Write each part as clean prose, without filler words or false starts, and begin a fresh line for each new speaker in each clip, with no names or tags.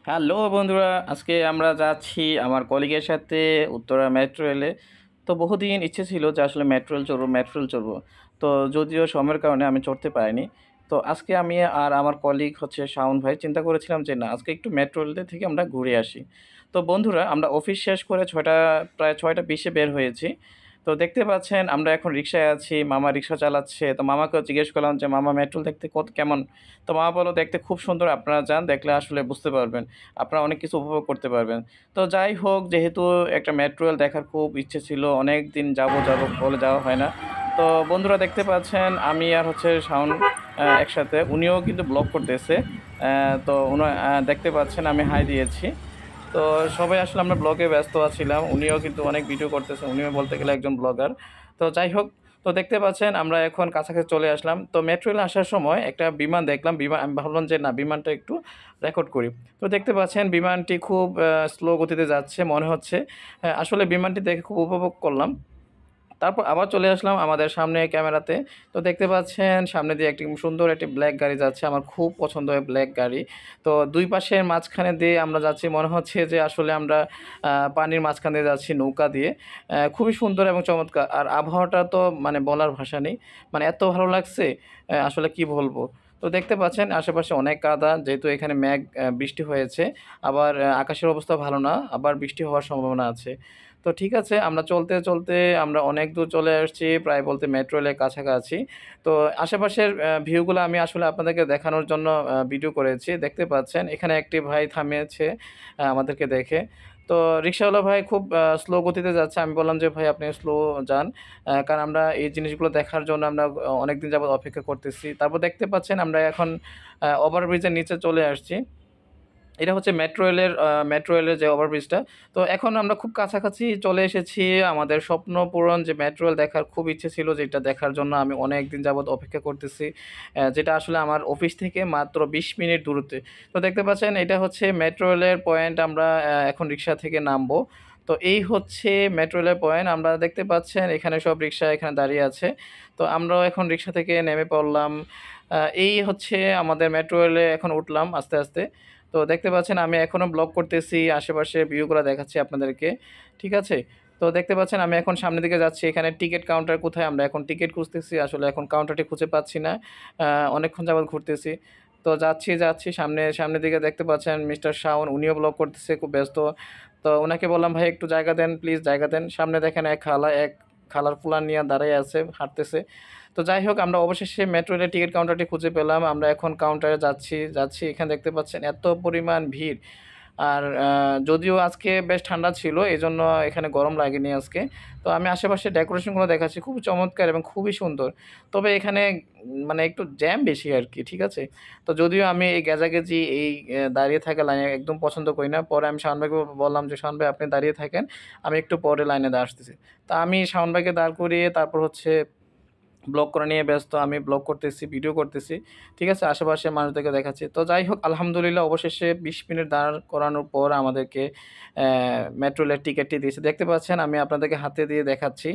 Hello বন্ধুরা, আজকে আমরা যাচ্ছি আমার কলিগের সাথে উত্তরা মেট্রো রেলে। তো বহুদিন ইচ্ছে ছিল যে আসলে মেট্রো রেল চড়বো। তো যদিও সময়ের কারণে আমি চড়তে পারিনি। তো আজকে আমি আর আমার কলিগ হচ্ছে শাওন ভাই চিন্তা করেছিলাম যে না, আজকে একটু মেট্রো রেল থেকে আমরা ঘুরে আসি। তো বন্ধুরা, আমরা অফিস শেষ করে প্রায় 6টা 20-এ বের হয়েছি। তো দেখতে পাচ্ছেন আমরা এখন রিক্সায় আছি, মামা রিক্সা চালাচ্ছে। তো মামাকেও জিজ্ঞেস করলাম যে মামা, মেট্রো দেখতে কেমন? তো মামা বললো দেখতে খুব সুন্দর, আপনারা যান, দেখলে আসলে বুঝতে পারবেন, আপনারা অনেক কিছু উপভোগ করতে পারবেন। তো যাই হোক, যেহেতু একটা মেট্রো রেল দেখার খুব ইচ্ছে ছিল, অনেক দিন যাব বলে যাওয়া হয় না। তো বন্ধুরা দেখতে পাচ্ছেন আমি আর হচ্ছে শাওন একসাথে, উনিও কিন্তু ব্লগ করতেছে। তো দেখতে পাচ্ছেন আমি হাই দিয়েছি। তো সবাই আসলে আমরা ব্লগে ব্যস্ত আছিলাম, উনিও কিন্তু অনেক ভিডিও করতেছে, উনিও বলতে গেলে একজন ব্লগার। তো যাই হোক, তো দেখতে পাচ্ছেন আমরা এখন কাছাকাছি চলে আসলাম। তো মেট্রো রেলে আসার সময় একটা বিমান দেখলাম, আমি ভাবলাম যে না, বিমানটা একটু রেকর্ড করি। তো দেখতে পাচ্ছেন বিমানটি খুব স্লো গতিতে যাচ্ছে মনে হচ্ছে। আসলে বিমানটি দেখে খুব উপভোগ করলাম। তারপর আবার চলে আসলাম আমাদের সামনে ক্যামেরাতে। তো দেখতে পাচ্ছেন সামনে দিয়ে একটি সুন্দর একটি ব্ল্যাক গাড়ি যাচ্ছে, আমার খুব পছন্দ হয় ব্ল্যাক গাড়ি। তো দুই পাশের মাঝখানে দিয়ে আমরা যাচ্ছি, মনে হচ্ছে যে আসলে আমরা পানির মাঝখান দিয়ে যাচ্ছি নৌকা দিয়ে। খুবই সুন্দর এবং চমৎকার, আর আবহাওয়াটা তো মানে বলার ভাষা নেই, মানে এত ভালো লাগছে, আসলে কি বলবো। তো দেখতে পাচ্ছেন আশেপাশে অনেক কাদা, যেহেতু এখানে বৃষ্টি হয়েছে। আবার আকাশের অবস্থা ভালো না, আবার বৃষ্টি হওয়ার সম্ভাবনা আছে। তো ঠিক আছে, আমরা চলতে চলতে আমরা অনেক দূর চলে আসছি, প্রায় বলতে মেট্রো রেলের কাছাকাছি। তো আশেপাশের ভিউগুলো আমি আসলে আপনাদেরকে দেখানোর জন্য ভিডিও করেছি। দেখতে পাচ্ছেন এখানে একটি ভাই থামিয়েছে আমাদেরকে দেখে। তো রিক্সাওয়ালা ভাই খুব স্লো গতিতে যাচ্ছে। আমি বললাম যে ভাই আপনি স্লো যান, কারণ আমরা এই জিনিসগুলো দেখার জন্য আমরা অনেকদিন যাবত অপেক্ষা করতেছি। তারপর দেখতে পাচ্ছেন আমরা এখন ওভারব্রিজের নিচে চলে আসছি। এটা হচ্ছে মেট্রো রেলের যে ওভারব্রিজটা। তো এখন আমরা খুব কাছাকাছি চলে এসেছি। আমাদের স্বপ্ন পূরণ, যে মেট্রো রেল দেখার খুব ইচ্ছে ছিল, যেটা দেখার জন্য আমি অনেকদিন যাবৎ অপেক্ষা করতেছি। যেটা আসলে আমার অফিস থেকে মাত্র 20 মিনিট দূরত্বে। তো দেখতে পাচ্ছেন এটা হচ্ছে মেট্রো রেলের পয়েন্ট। আমরা এখন রিক্সা থেকে নামবো। তো এই হচ্ছে মেট্রো রেলের পয়েন্ট। আমরা দেখতে পাচ্ছেন এখানে সব রিক্সা এখানে দাঁড়িয়ে আছে। তো আমরাও এখন রিক্সা থেকে নেমে পড়লাম। এই হচ্ছে আমাদের মেট্রো রেলে এখন উঠলাম আস্তে, আস্তে। তো দেখতে পাচ্ছেন আমি এখনও ব্লগ করতেছি, আশেপাশের ভিউগুলো দেখাচ্ছি আপনাদেরকে। ঠিক আছে? তো দেখতে পাচ্ছেন আমি এখন সামনের দিকে যাচ্ছি। এখানে টিকেট কাউন্টার কোথায়? আমরা এখন টিকেট খুঁজতেছি। আসলে এখন কাউন্টারটি খুঁজে পাচ্ছি না। অনেকক্ষণ যাবৎ ঘুরতেছি। তো যাচ্ছি সামনের দিকে দেখতে পাচ্ছেন মিস্টার শাওন, উনিও ব্লগ করতেছে, খুব ব্যস্ত। তো উনাকে বললাম, "ভাই একটু জায়গা দেন, প্লিজ জায়গা দেন।" সামনে দেখেন এক খালার ফুলার নিয়ে দাঁড়ায় আছে, হাঁটতেছে। তো যাই হোক, আমরা অবশেষে মেট্রো রেলের টিকিট কাউন্টারটি খুঁজে পেলাম। আমরা এখন কাউন্টারে যাচ্ছি। এখানে দেখতে পাচ্ছেন এত পরিমাণ ভিড়। আর যদিও আজকে বেশ ঠান্ডা ছিল, এজন্য এখানে গরম লাগেনি আজকে। তো আমি আশেপাশে ডেকোরেশনগুলো দেখাচ্ছি, খুবই চমৎকার এবং খুবই সুন্দর। তবে এখানে মানে একটু জ্যাম বেশি আরকি, ঠিক আছে? তো যদিও আমি এই গেজাগেজি দাঁড়িয়ে থাকা লাইনে একদম পছন্দ করি না। পরে আমি শাওন ভাইকে বললাম যে, "শাওন ভাই আপনি দাঁড়িয়ে থাকেন, আমি একটু পরে লাইনে আসতেছি।" তো আমি শাওন ভাইকে দাঁড় করিয়ে তারপর হচ্ছে ব্লগ করা নিয়ে ব্যস্ত। আমি ব্লগ করতেছি, ভিডিও করতেছি। ঠিক আছে? আশেপাশের মানুষদেরকে দেখাচ্ছি। তো যাই হোক, আলহামদুলিল্লাহ অবশেষে 20 মিনিট দাঁড় করানোর পর আমাদেরকে মেট্রো রেলের টিকেটটি দিয়েছে। দেখতে পাচ্ছেন আমি আপনাদেরকে হাতে দিয়ে দেখাচ্ছি।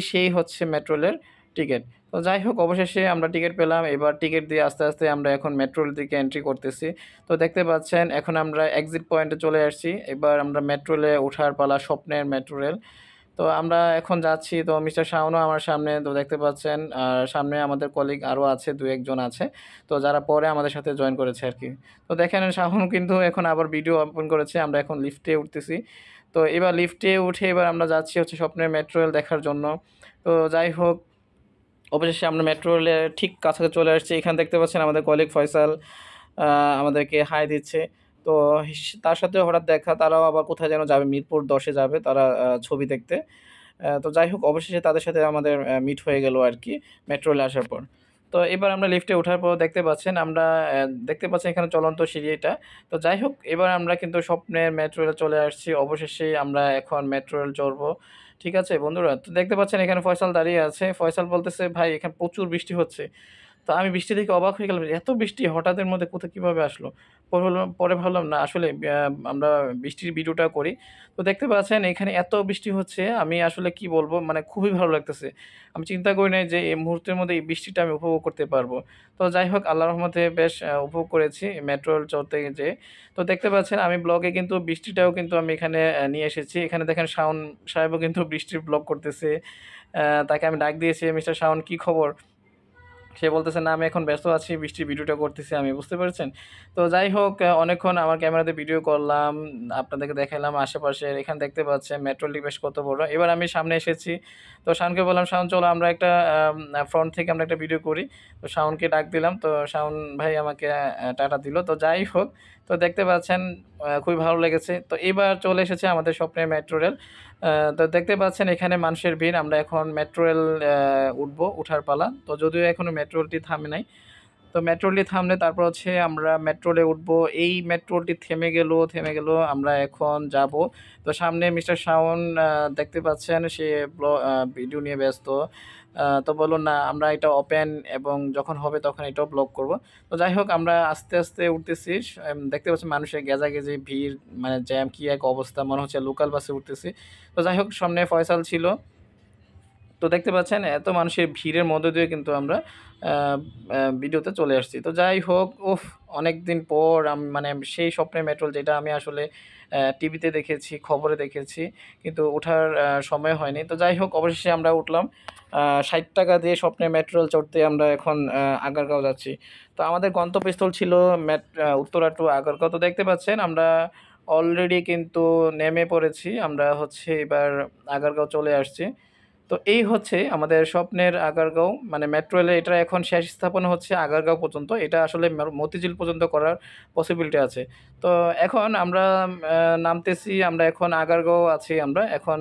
সেই হচ্ছে মেট্রো রেলের টিকেট। তো যাই হোক, অবশেষে আমরা টিকেট পেলাম। এবার টিকেট দিয়ে আস্তে, আস্তে আমরা এখন মেট্রো রেলের দিকে এন্ট্রি করতেছি। তো দেখতে পাচ্ছেন এখন আমরা এক্সিট পয়েন্টে চলে আসছি। এবার আমরা মেট্রো রেলে ওঠার পালা, স্বপ্নের মেট্রো রেল। তো আমরা এখন যাচ্ছি। তো মিস্টার শাওনও আমার সামনে, তো দেখতে পাচ্ছেন। আর সামনে আমাদের কলিগ আরও আছে, ২-১ জন আছে। তো যারা পরে আমাদের সাথে জয়েন করেছে আরকি। তো দেখেন শাওন কিন্তু এখন আবার ভিডিও ওপেন করেছে। আমরা এখন লিফটে উঠতেছি। তো এবার লিফটে উঠে এবার আমরা যাচ্ছি হচ্ছে স্বপ্নের মেট্রো রেল দেখার জন্য। তো যাই হোক, অবশেষে আমরা মেট্রো রেলের ঠিক কাছাকাছি চলে আসছি। এখানে দেখতে পাচ্ছেন আমাদের কলিগ ফয়সাল আমাদেরকে হাই দিচ্ছে। তো তার সাথেও হঠাৎ দেখা, তারাও আবার কোথায় যেন যাবে, মিরপুর ১০ এ যাবে তারা ছবি দেখতে। তো যাই হোক, অবশেষে তাদের সাথে আমাদের মিট হয়ে গেল আরকি মেট্রো রেলে আসার পর। তো এবার আমরা লিফটে ওঠার পর দেখতে পাচ্ছেন দেখতে পাচ্ছেন এখানে চলন্ত সিঁড়ি এটা। তো যাই হোক, এবার আমরা কিন্তু স্বপ্নের মেট্রো রেলে চলে আসছি। অবশেষেই আমরা এখন মেট্রো রেল চড়বো। ঠিক আছে বন্ধুরা? তো দেখতে পাচ্ছেন এখানে ফয়সাল দাঁড়িয়ে আছে। ফয়সাল বলতেছে, "ভাই এখানে প্রচুর বৃষ্টি হচ্ছে।" তো আমি বৃষ্টি দেখে অবাক হয়ে গেলাম, এত বৃষ্টি হঠাৎের মধ্যে কোথায় কীভাবে আসলো? পরে ভাবলাম না আসলে আমরা বৃষ্টির ভিডিওটা করি। তো দেখতে পাচ্ছেন এখানে এত বৃষ্টি হচ্ছে, আমি আসলে কি বলবো, মানে খুবই ভালো লাগতেছে। আমি চিন্তা করি নাই যে এই মুহূর্তের মধ্যে এই বৃষ্টিটা আমি উপভোগ করতে পারবো। তো যাই হোক, আল্লাহর রহমতে বেশ উপভোগ করেছি মেট্রো রেল চড়তে যেয়ে। তো দেখতে পাচ্ছেন আমি ব্লগে কিন্তু বৃষ্টিটাও কিন্তু আমি এখানে নিয়ে এসেছি। এখানে দেখেন শাওন সাহেবও কিন্তু বৃষ্টির ব্লগ করতেছে। তাকে আমি ডাক দিয়েছি, "মিস্টার শাওন, কি খবর?" সে বলতেছে, "না, আমি এখন ব্যস্ত আছি, বৃষ্টির ভিডিওটা করতেছি আমি।" বুঝতে পেরেছেন? তো যাই হোক, অনেকক্ষণ আমার ক্যামেরাতে ভিডিও করলাম, আপনাদেরকে দেখাইলাম আশেপাশের। এখানে দেখতে পাচ্ছেন মেট্রো রেলটি বেশ কত বড়। এবার আমি সামনে এসেছি। তো শাওনকে বললাম, "শাওন, চলো আমরা একটা ফ্রন্ট থেকে আমরা একটা ভিডিও করি।" তো শাওনকে ডাক দিলাম। তো শাওন ভাই আমাকে টাটা দিল। তো যাই হোক, তো দেখতে পাচ্ছেন খুবই ভালো লেগেছে। তো এবার চলে এসেছে আমাদের স্বপ্নের মেট্রো রেল। তো দেখতে পাচ্ছেন এখানে মানুষের ভিড়। আমরা এখন মেট্রো রেল উঠবো, উঠার পালা। তো যদিও এখনো মেট্রো রেলটি থামে নাই। তো মেট্রো রেলটি থামলে তারপর হচ্ছে আমরা মেট্রো রেলে উঠবো। এই মেট্রো রেলটি থেমে গেল। আমরা এখন যাবো। তো সামনে মিস্টার শাওন দেখতে পাচ্ছেন সে ভিডিও নিয়ে ব্যস্ত। তো বলল, "না, আমরা এটা ওপেন এবং যখন হবে তখন এটাও ব্লগ করব।" তো যাই হোক, আমরা আস্তে, আস্তে উঠতেছি। দেখতে পাচ্ছি মানুষের গেজাগেজি ভিড়, মানে জ্যাম, কি এক অবস্থা! মনে হচ্ছে লোকাল বাসে উঠতেছি। তো যাই হোক, সামনে ফয়সাল ছিল। তো দেখতে পাচ্ছেন এত মানুষের ভিড়ের মধ্য দিয়ে কিন্তু আমরা আ আ ভিডিওতে চলে আসছি। তো যাই হোক, অনেকদিন পর মানে সেই স্বপ্নের মেট্রোল যেটা আমি আসলে টিভিতে দেখেছি, খবরে দেখেছি, কিন্তু ওঠার সময় হয়নি। তো যাই হোক, অবশেষে আমরা উঠলাম। ৳৬০ দিয়ে স্বপ্নের মেট্রোল চড়তে আমরা এখন আগারগাঁও যাচ্ছি। তো আমাদের গন্তব্যস্থল ছিল উত্তরা টু আগারগাঁও। তো দেখতে পাচ্ছেন আমরা অলরেডি কিন্তু নেমে পড়েছি। আমরা হচ্ছে এবার আগারগাঁও চলে আসছি। তো এই হচ্ছে আমাদের স্বপ্নের আগারগাঁও, মানে মেট্রো রেলে এটা এখন শেষ স্থাপনা হচ্ছে আগারগাঁও পর্যন্ত। এটা আসলে মতিঝিল পর্যন্ত করার পসিবিলিটি আছে। তো এখন আমরা নামতেছি, আমরা এখন আগারগাঁও আছি আমরা। এখন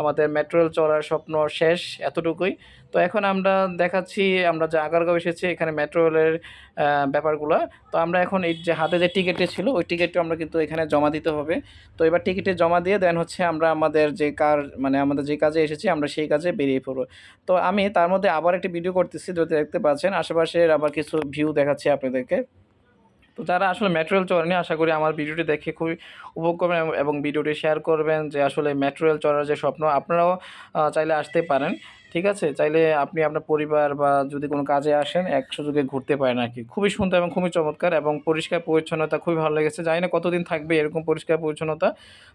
আমাদের মেট্রো রেল চড়ার স্বপ্ন শেষ, এতটুকুই। তো এখন আমরা দেখাচ্ছি আমরা যে আগারগাঁও এসেছি, এখানে মেট্রো রেলের আ ব্যাপারগুলা। তো আমরা এখন এই যে হাতে যে টিকেটটি ছিল, ওই টিকেটটা আমরা কিন্তু এখানে জমা দিতে হবে। তো এবার টিকিটে জমা দিয়ে দেন হচ্ছে আমরা আমাদের যে মানে আমাদের যে কাজে এসেছি আমরা সেই কাজে বেরিয়ে পড়বো। তো আমি তার মধ্যে আবার একটি ভিডিও করতেছি, যদি দেখতে পাচ্ছেন আশেপাশের আবার কিছু ভিউ দেখাচ্ছি আপনাদেরকে। তো যারা আসলে মেট্রো রেল চড়েনি, আশা করি আমার ভিডিওটি দেখে খুবই উপভোগ করবেন এবং ভিডিওটি শেয়ার করবেন যে আসলে মেট্রো রেল চড়ার যে স্বপ্ন, আপনারাও চাইলে আসতে পারেন। ঠিক আছে? চাইলে আপনি আপনার পরিবার বা যদি কোনো কাজে আসেন, এক সুযোগে ঘুরতে পারেন আরকি। খুবই সুন্দর এবং খুবই চমৎকার এবং পরিষ্কার পরিচ্ছন্নতা খুবই ভালো লেগেছে। জানি না কতদিন থাকবে এরকম পরিষ্কার পরিচ্ছন্নতা।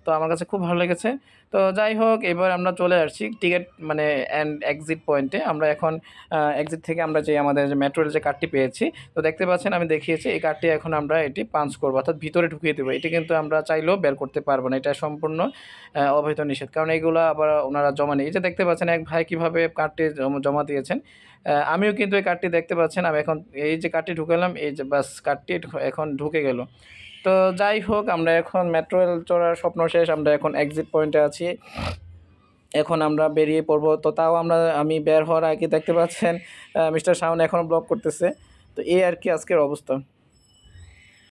তো আমার কাছে খুব ভালো লেগেছে। তো যাই হোক, এবার আমরা চলে আসছি টিকেট মানে এক্সিট পয়েন্টে। আমরা এখন এক্সিট থেকে আমরা যে আমাদের যে মেট্রো রেল যে কার্ডটি পেয়েছি, তো দেখতে পাচ্ছেন আমি দেখিয়েছি, এই কার্ডটি এখন আমরা এটি পাঞ্চ করব, অর্থাৎ ভিতরে ঢুকিয়ে দেবো। এটি কিন্তু আমরা চাইলেও বের করতে পারবো না। এটা সম্পূর্ণ অবৈধ নিষেধ। কারণ এগুলা আবার ওনারা জমা নেয়। এই যে দেখতে পাচ্ছেন এক ভাই কিভাবে কার্ডটি জমা দিয়েছেন। আমিও কিন্তু এই কার্ডটি দেখতে পাচ্ছেন। আমি এখন এই যে কার্ডটি ঢুকালাম, এই যে বাস কার্ডটি এখন ঢুকে গেল। তো যাই হোক, আমরা এখন মেট্রো রেল চড়ার স্বপ্ন শেষ। আমরা এখন এক্সিট পয়েন্টে আছি। এখন আমরা বেরিয়ে পড়বো। তো তাও আমি বের হওয়ার আগে দেখতে পাচ্ছেন মিস্টার শাওন এখনও ব্লগ করতেছে। তো এই আরকি আজকের অবস্থা।